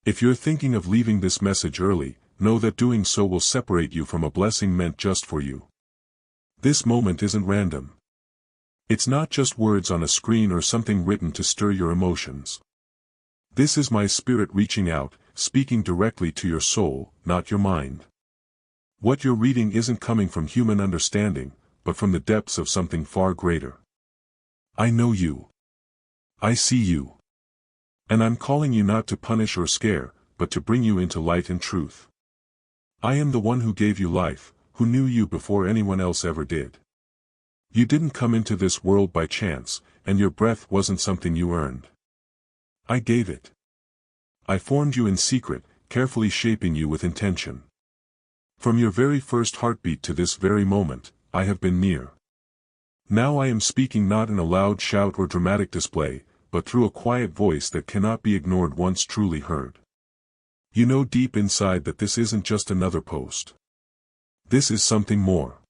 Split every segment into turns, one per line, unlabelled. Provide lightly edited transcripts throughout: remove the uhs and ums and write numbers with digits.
If you're thinking of leaving this message early, know that doing so will separate you from a blessing meant just for you. This moment isn't random. It's not just words on a screen or something written to stir your emotions. This is my spirit reaching out, speaking directly to your soul, not your mind. What you're reading isn't coming from human understanding, but from the depths of something far greater. I know you. I see you. And I'm calling you not to punish or scare, but to bring you into light and truth. I am the one who gave you life, who knew you before anyone else ever did. You didn't come into this world by chance, and your breath wasn't something you earned. I gave it. I formed you in secret, carefully shaping you with intention. From your very first heartbeat to this very moment, I have been near. Now I am speaking not in a loud shout or dramatic display, but through a quiet voice that cannot be ignored once truly heard. You know deep inside that this isn't just another post. This is something more.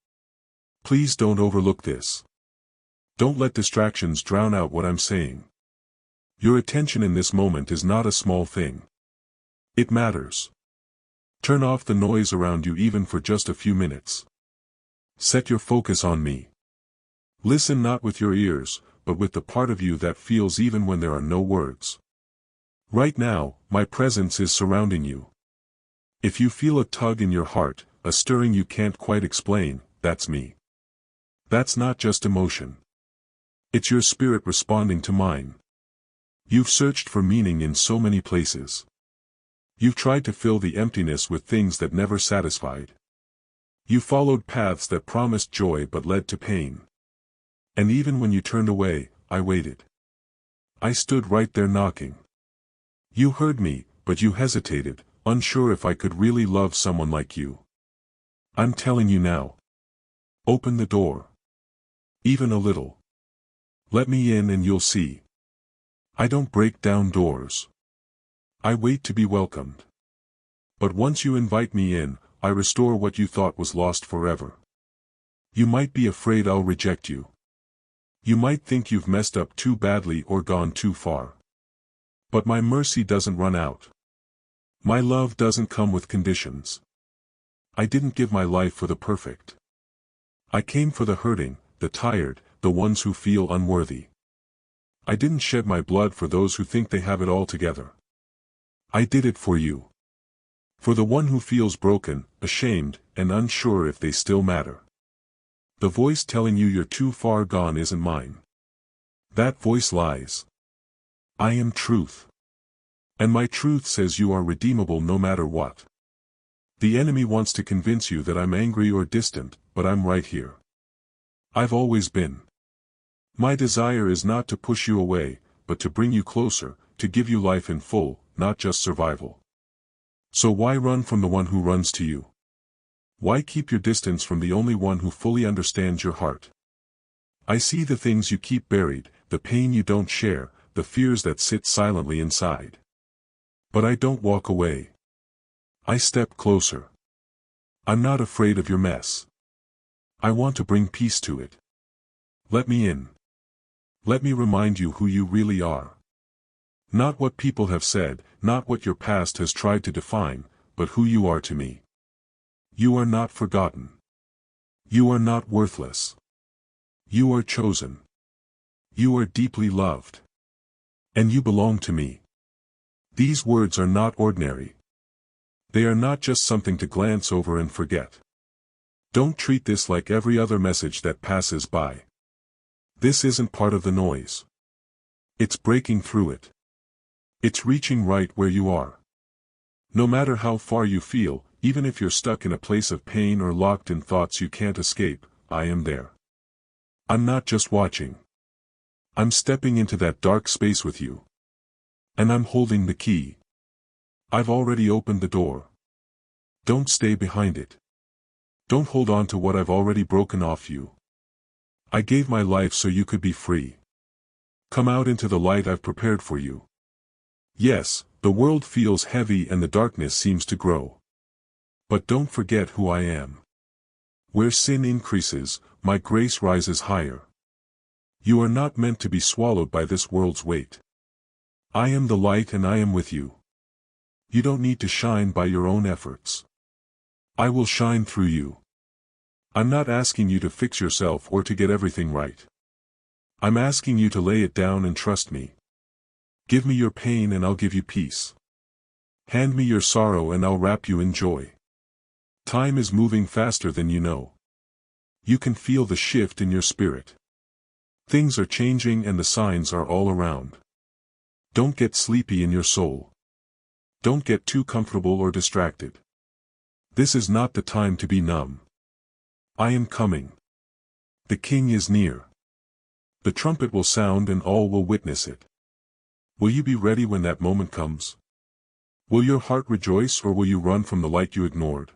Please don't overlook this. Don't let distractions drown out what I'm saying. Your attention in this moment is not a small thing. It matters. Turn off the noise around you even for just a few minutes. Set your focus on me. Listen not with your ears, but with the part of you that feels even when there are no words. Right now, my presence is surrounding you. If you feel a tug in your heart, a stirring you can't quite explain, that's me. That's not just emotion. It's your spirit responding to mine. You've searched for meaning in so many places. You've tried to fill the emptiness with things that never satisfied. You followed paths that promised joy but led to pain. And even when you turned away, I waited. I stood right there knocking. You heard me, but you hesitated, unsure if I could really love someone like you. I'm telling you now. Open the door. Even a little. Let me in and you'll see. I don't break down doors. I wait to be welcomed. But once you invite me in, I restore what you thought was lost forever. You might be afraid I'll reject you. You might think you've messed up too badly or gone too far. But my mercy doesn't run out. My love doesn't come with conditions. I didn't give my life for the perfect. I came for the hurting, the tired, the ones who feel unworthy. I didn't shed my blood for those who think they have it all together. I did it for you. For the one who feels broken, ashamed, and unsure if they still matter. The voice telling you you're too far gone isn't mine. That voice lies. I am truth. And my truth says you are redeemable no matter what. The enemy wants to convince you that I'm angry or distant, but I'm right here. I've always been. My desire is not to push you away, but to bring you closer, to give you life in full, not just survival. So why run from the one who runs to you? Why keep your distance from the only one who fully understands your heart? I see the things you keep buried, the pain you don't share, the fears that sit silently inside. But I don't walk away. I step closer. I'm not afraid of your mess. I want to bring peace to it. Let me in. Let me remind you who you really are. Not what people have said, not what your past has tried to define, but who you are to me. You are not forgotten. You are not worthless. You are chosen. You are deeply loved. And you belong to me. These words are not ordinary. They are not just something to glance over and forget. Don't treat this like every other message that passes by. This isn't part of the noise. It's breaking through it. It's reaching right where you are. No matter how far you feel, even if you're stuck in a place of pain or locked in thoughts you can't escape, I am there. I'm not just watching. I'm stepping into that dark space with you. And I'm holding the key. I've already opened the door. Don't stay behind it. Don't hold on to what I've already broken off you. I gave my life so you could be free. Come out into the light I've prepared for you. Yes, the world feels heavy and the darkness seems to grow. But don't forget who I am. Where sin increases, my grace rises higher. You are not meant to be swallowed by this world's weight. I am the light and I am with you. You don't need to shine by your own efforts. I will shine through you. I'm not asking you to fix yourself or to get everything right. I'm asking you to lay it down and trust me. Give me your pain and I'll give you peace. Hand me your sorrow and I'll wrap you in joy. Time is moving faster than you know. You can feel the shift in your spirit. Things are changing and the signs are all around. Don't get sleepy in your soul. Don't get too comfortable or distracted. This is not the time to be numb. I am coming. The King is near. The trumpet will sound and all will witness it. Will you be ready when that moment comes? Will your heart rejoice or will you run from the light you ignored?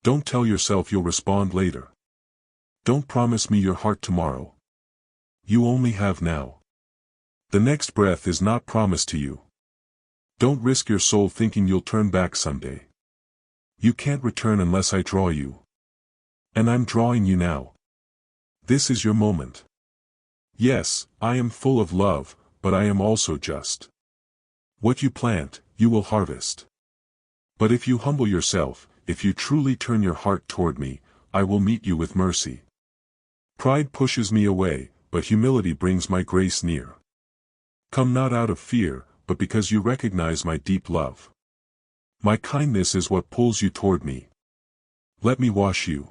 Don't tell yourself you'll respond later. Don't promise me your heart tomorrow. You only have now. The next breath is not promised to you. Don't risk your soul thinking you'll turn back someday. You can't return unless I draw you. And I'm drawing you now. This is your moment. Yes, I am full of love, but I am also just. What you plant, you will harvest. But if you humble yourself, if you truly turn your heart toward me, I will meet you with mercy. Pride pushes me away, but humility brings my grace near. Come not out of fear, but because you recognize my deep love. My kindness is what pulls you toward me. Let me wash you.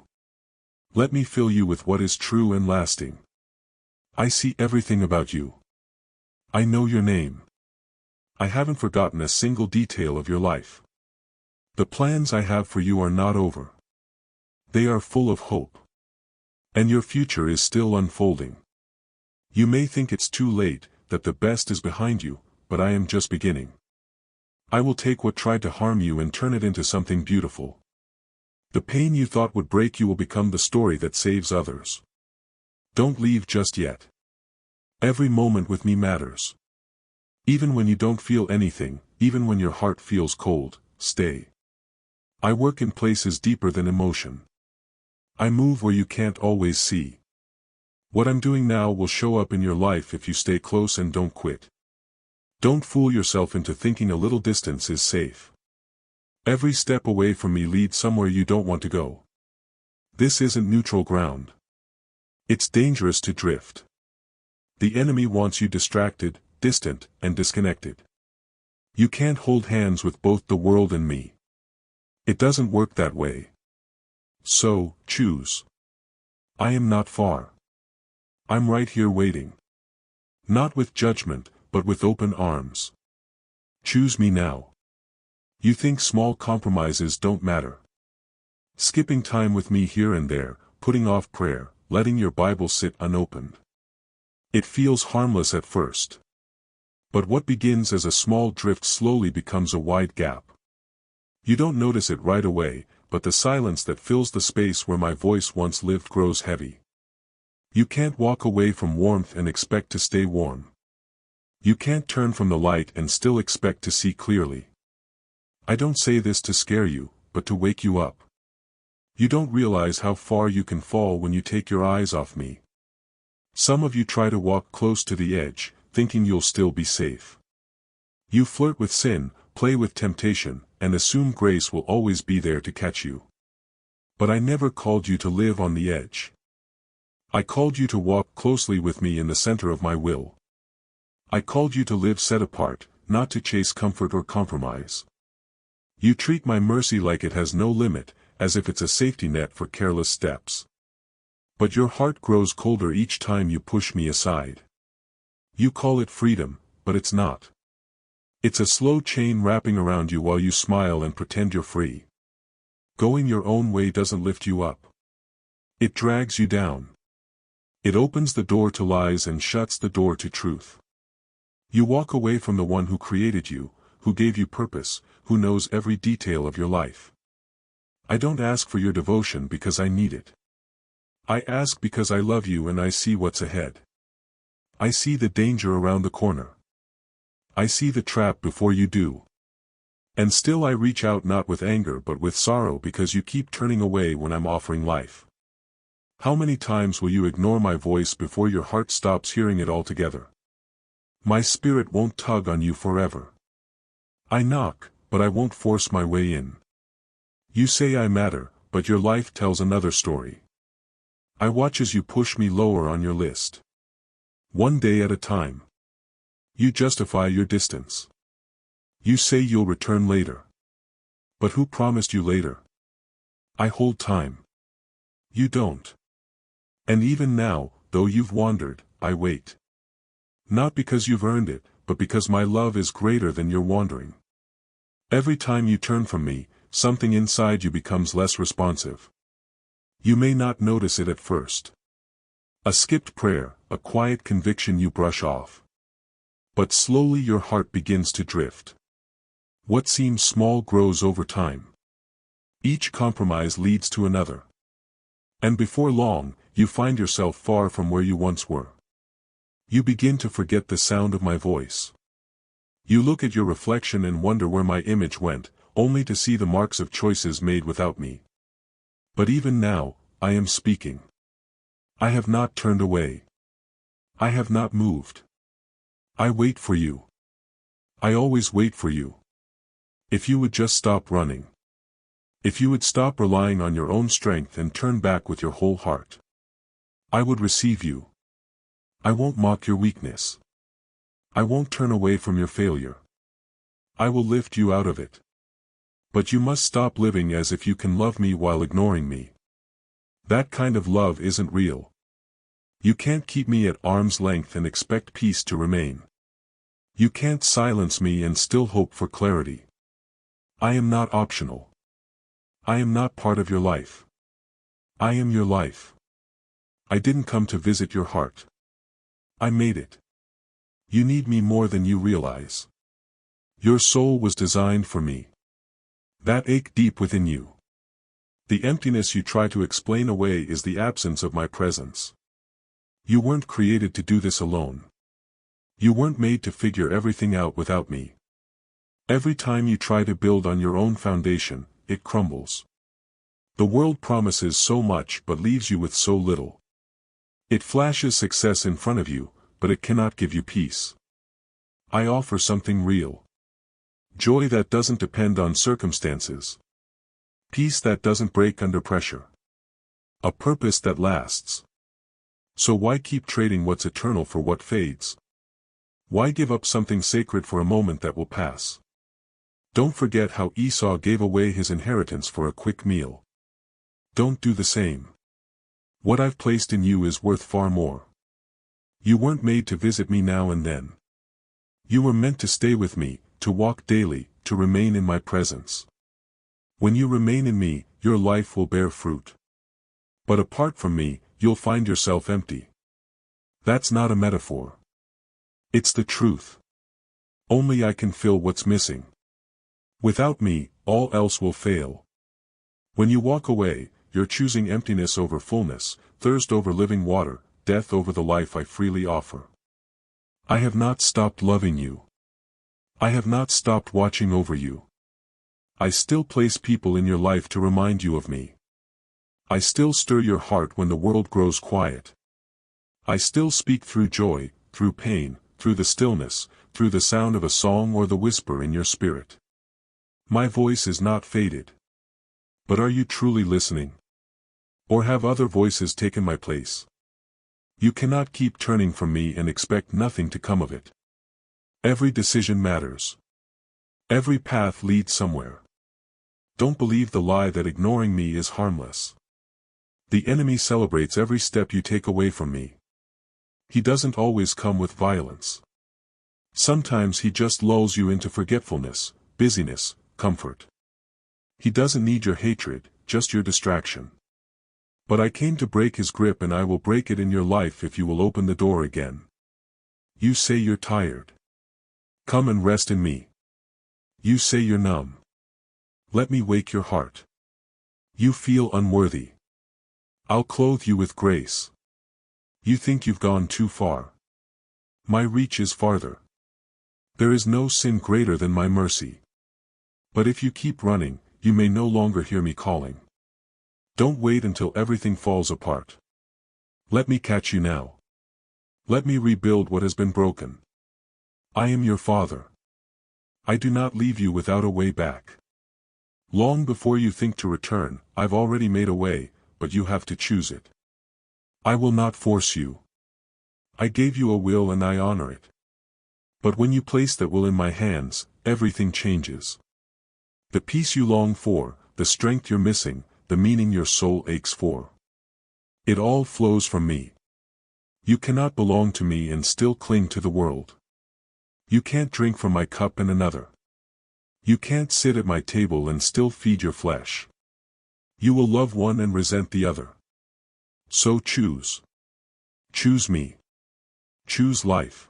Let me fill you with what is true and lasting. I see everything about you. I know your name. I haven't forgotten a single detail of your life. The plans I have for you are not over. They are full of hope. And your future is still unfolding. You may think it's too late, that the best is behind you, but I am just beginning. I will take what tried to harm you and turn it into something beautiful. The pain you thought would break you will become the story that saves others. Don't leave just yet. Every moment with me matters. Even when you don't feel anything, even when your heart feels cold, stay. I work in places deeper than emotion. I move where you can't always see. What I'm doing now will show up in your life if you stay close and don't quit. Don't fool yourself into thinking a little distance is safe. Every step away from me leads somewhere you don't want to go. This isn't neutral ground. It's dangerous to drift. The enemy wants you distracted, distant, and disconnected. You can't hold hands with both the world and me. It doesn't work that way. So, choose. I am not far. I'm right here waiting. Not with judgment, but with open arms. Choose me now. You think small compromises don't matter. Skipping time with me here and there, putting off prayer, letting your Bible sit unopened. It feels harmless at first. But what begins as a small drift slowly becomes a wide gap. You don't notice it right away, but the silence that fills the space where my voice once lived grows heavy. You can't walk away from warmth and expect to stay warm. You can't turn from the light and still expect to see clearly. I don't say this to scare you, but to wake you up. You don't realize how far you can fall when you take your eyes off me. Some of you try to walk close to the edge, thinking you'll still be safe. You flirt with sin, play with temptation, and assume grace will always be there to catch you. But I never called you to live on the edge. I called you to walk closely with me in the center of my will. I called you to live set apart, not to chase comfort or compromise. You treat my mercy like it has no limit, as if it's a safety net for careless steps. But your heart grows colder each time you push me aside. You call it freedom, but it's not. It's a slow chain wrapping around you while you smile and pretend you're free. Going your own way doesn't lift you up. It drags you down. It opens the door to lies and shuts the door to truth. You walk away from the one who created you, who gave you purpose, who knows every detail of your life. I don't ask for your devotion because I need it. I ask because I love you and I see what's ahead. I see the danger around the corner. I see the trap before you do. And still I reach out not with anger but with sorrow because you keep turning away when I'm offering life. How many times will you ignore my voice before your heart stops hearing it altogether? My spirit won't tug on you forever. I knock, but I won't force my way in. You say I matter, but your life tells another story. I watch as you push me lower on your list. One day at a time. You justify your distance. You say you'll return later. But who promised you later? I hold time. You don't. And even now, though you've wandered, I wait. Not because you've earned it, but because my love is greater than your wandering. Every time you turn from me, something inside you becomes less responsive. You may not notice it at first. A skipped prayer, a quiet conviction you brush off. But slowly your heart begins to drift. What seems small grows over time. Each compromise leads to another. And before long, you find yourself far from where you once were. You begin to forget the sound of my voice. You look at your reflection and wonder where my image went, only to see the marks of choices made without me. But even now, I am speaking. I have not turned away. I have not moved. I wait for you. I always wait for you. If you would just stop running. If you would stop relying on your own strength and turn back with your whole heart. I would receive you. I won't mock your weakness. I won't turn away from your failure. I will lift you out of it. But you must stop living as if you can love me while ignoring me. That kind of love isn't real. You can't keep me at arm's length and expect peace to remain. You can't silence me and still hope for clarity. I am not optional. I am not part of your life. I am your life. I didn't come to visit your heart. I made it. You need me more than you realize. Your soul was designed for me. That ache deep within you. The emptiness you try to explain away is the absence of my presence. You weren't created to do this alone. You weren't made to figure everything out without me. Every time you try to build on your own foundation, it crumbles. The world promises so much but leaves you with so little. It flashes success in front of you, but it cannot give you peace. I offer something real. Joy that doesn't depend on circumstances. Peace that doesn't break under pressure. A purpose that lasts. So why keep trading what's eternal for what fades? Why give up something sacred for a moment that will pass? Don't forget how Esau gave away his inheritance for a quick meal. Don't do the same. What I've placed in you is worth far more. You weren't made to visit me now and then. You were meant to stay with me, to walk daily, to remain in my presence. When you remain in me, your life will bear fruit. But apart from me, you'll find yourself empty. That's not a metaphor. It's the truth. Only I can fill what's missing. Without me, all else will fail. When you walk away, you're choosing emptiness over fullness, thirst over living water, death over the life I freely offer. I have not stopped loving you. I have not stopped watching over you. I still place people in your life to remind you of me. I still stir your heart when the world grows quiet. I still speak through joy, through pain, through the stillness, through the sound of a song or the whisper in your spirit. My voice is not faded. But are you truly listening? Or have other voices taken my place? You cannot keep turning from me and expect nothing to come of it. Every decision matters. Every path leads somewhere. Don't believe the lie that ignoring me is harmless. The enemy celebrates every step you take away from me. He doesn't always come with violence. Sometimes he just lulls you into forgetfulness, busyness, comfort. He doesn't need your hatred, just your distraction. But I came to break his grip, and I will break it in your life if you will open the door again. You say you're tired. Come and rest in me. You say you're numb. Let me wake your heart. You feel unworthy. I'll clothe you with grace. You think you've gone too far. My reach is farther. There is no sin greater than my mercy. But if you keep running, you may no longer hear me calling. Don't wait until everything falls apart. Let me catch you now. Let me rebuild what has been broken. I am your father. I do not leave you without a way back. Long before you think to return, I've already made a way, but you have to choose it. I will not force you. I gave you a will and I honor it. But when you place that will in my hands, everything changes. The peace you long for, the strength you're missing, the meaning your soul aches for. It all flows from me. You cannot belong to me and still cling to the world. You can't drink from my cup and another. You can't sit at my table and still feed your flesh. You will love one and resent the other. So choose. Choose me. Choose life.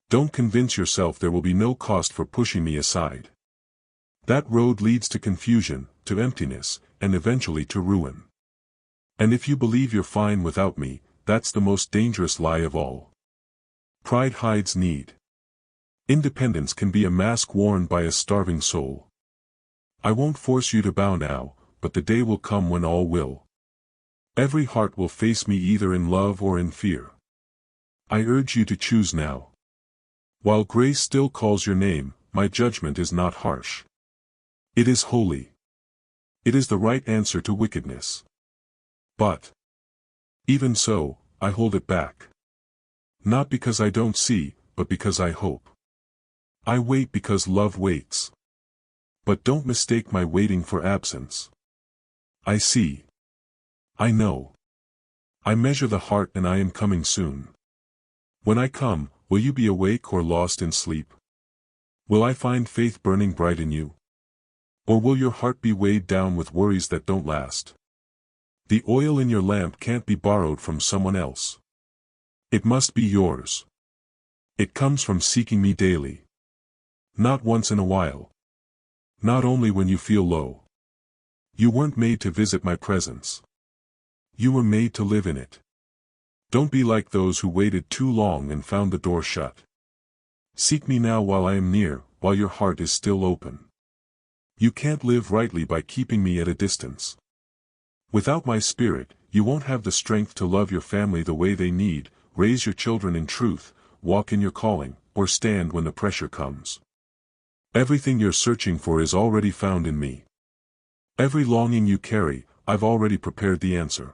Don't convince yourself there will be no cost for pushing me aside. That road leads to confusion, to emptiness, and eventually to ruin. And if you believe you're fine without me, that's the most dangerous lie of all. Pride hides need. Independence can be a mask worn by a starving soul. I won't force you to bow now, but the day will come when all will. Every heart will face me either in love or in fear. I urge you to choose now. While grace still calls your name, my judgment is not harsh. It is holy. It is the right answer to wickedness. But, even so, I hold it back. Not because I don't see, but because I hope. I wait because love waits. But don't mistake my waiting for absence. I see. I know. I measure the heart and I am coming soon. When I come, will you be awake or lost in sleep? Will I find faith burning bright in you? Or will your heart be weighed down with worries that don't last? The oil in your lamp can't be borrowed from someone else. It must be yours. It comes from seeking me daily. Not once in a while. Not only when you feel low. You weren't made to visit my presence. You were made to live in it. Don't be like those who waited too long and found the door shut. Seek me now while I am near, while your heart is still open. You can't live rightly by keeping me at a distance. Without my spirit, you won't have the strength to love your family the way they need, raise your children in truth, walk in your calling, or stand when the pressure comes. Everything you're searching for is already found in me. Every longing you carry, I've already prepared the answer.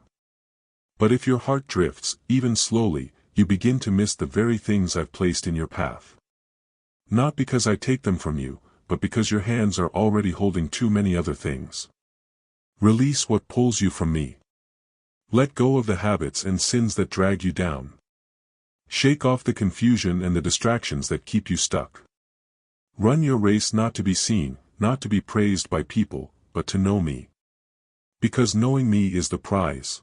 But if your heart drifts, even slowly, you begin to miss the very things I've placed in your path. Not because I take them from you, but because your hands are already holding too many other things. Release what pulls you from me. Let go of the habits and sins that drag you down. Shake off the confusion and the distractions that keep you stuck. Run your race not to be seen, not to be praised by people, but to know me. Because knowing me is the prize.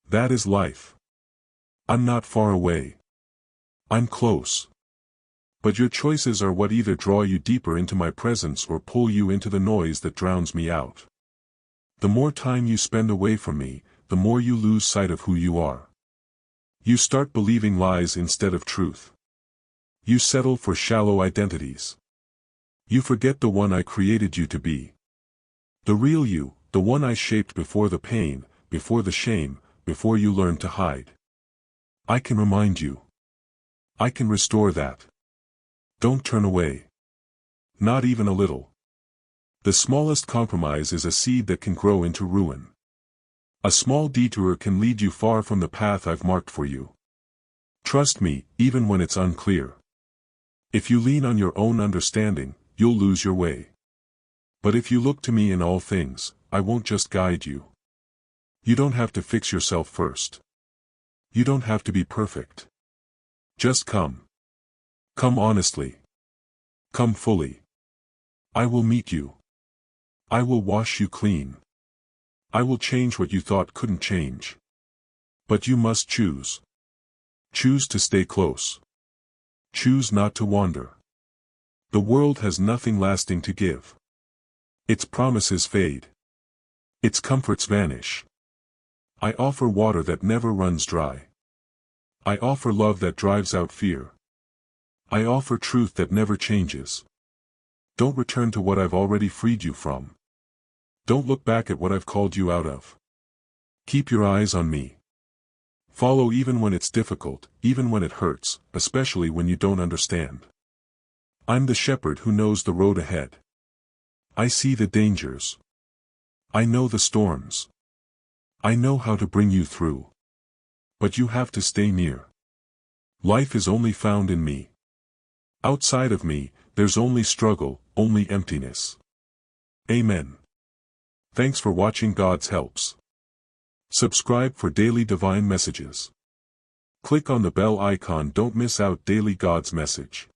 That is life. I'm not far away. I'm close. But your choices are what either draw you deeper into my presence or pull you into the noise that drowns me out. The more time you spend away from me, the more you lose sight of who you are. You start believing lies instead of truth. You settle for shallow identities. You forget the one I created you to be. The real you, the one I shaped before the pain, before the shame, before you learned to hide. I can remind you. I can restore that. Don't turn away. Not even a little. The smallest compromise is a seed that can grow into ruin. A small detour can lead you far from the path I've marked for you. Trust me, even when it's unclear. If you lean on your own understanding, you'll lose your way. But if you look to me in all things, I won't just guide you. You don't have to fix yourself first. You don't have to be perfect. Just come. Come honestly. Come fully. I will meet you. I will wash you clean. I will change what you thought couldn't change. But you must choose. Choose to stay close. Choose not to wander. The world has nothing lasting to give. Its promises fade. Its comforts vanish. I offer water that never runs dry. I offer love that drives out fear. I offer truth that never changes. Don't return to what I've already freed you from. Don't look back at what I've called you out of. Keep your eyes on me. Follow even when it's difficult, even when it hurts, especially when you don't understand. I'm the shepherd who knows the road ahead. I see the dangers. I know the storms. I know how to bring you through. But you have to stay near. Life is only found in me. Outside of me, there's only struggle, only emptiness. Amen. Thanks for watching God's Helps. Subscribe for daily divine messages. Click on the bell icon. Don't miss out daily God's message.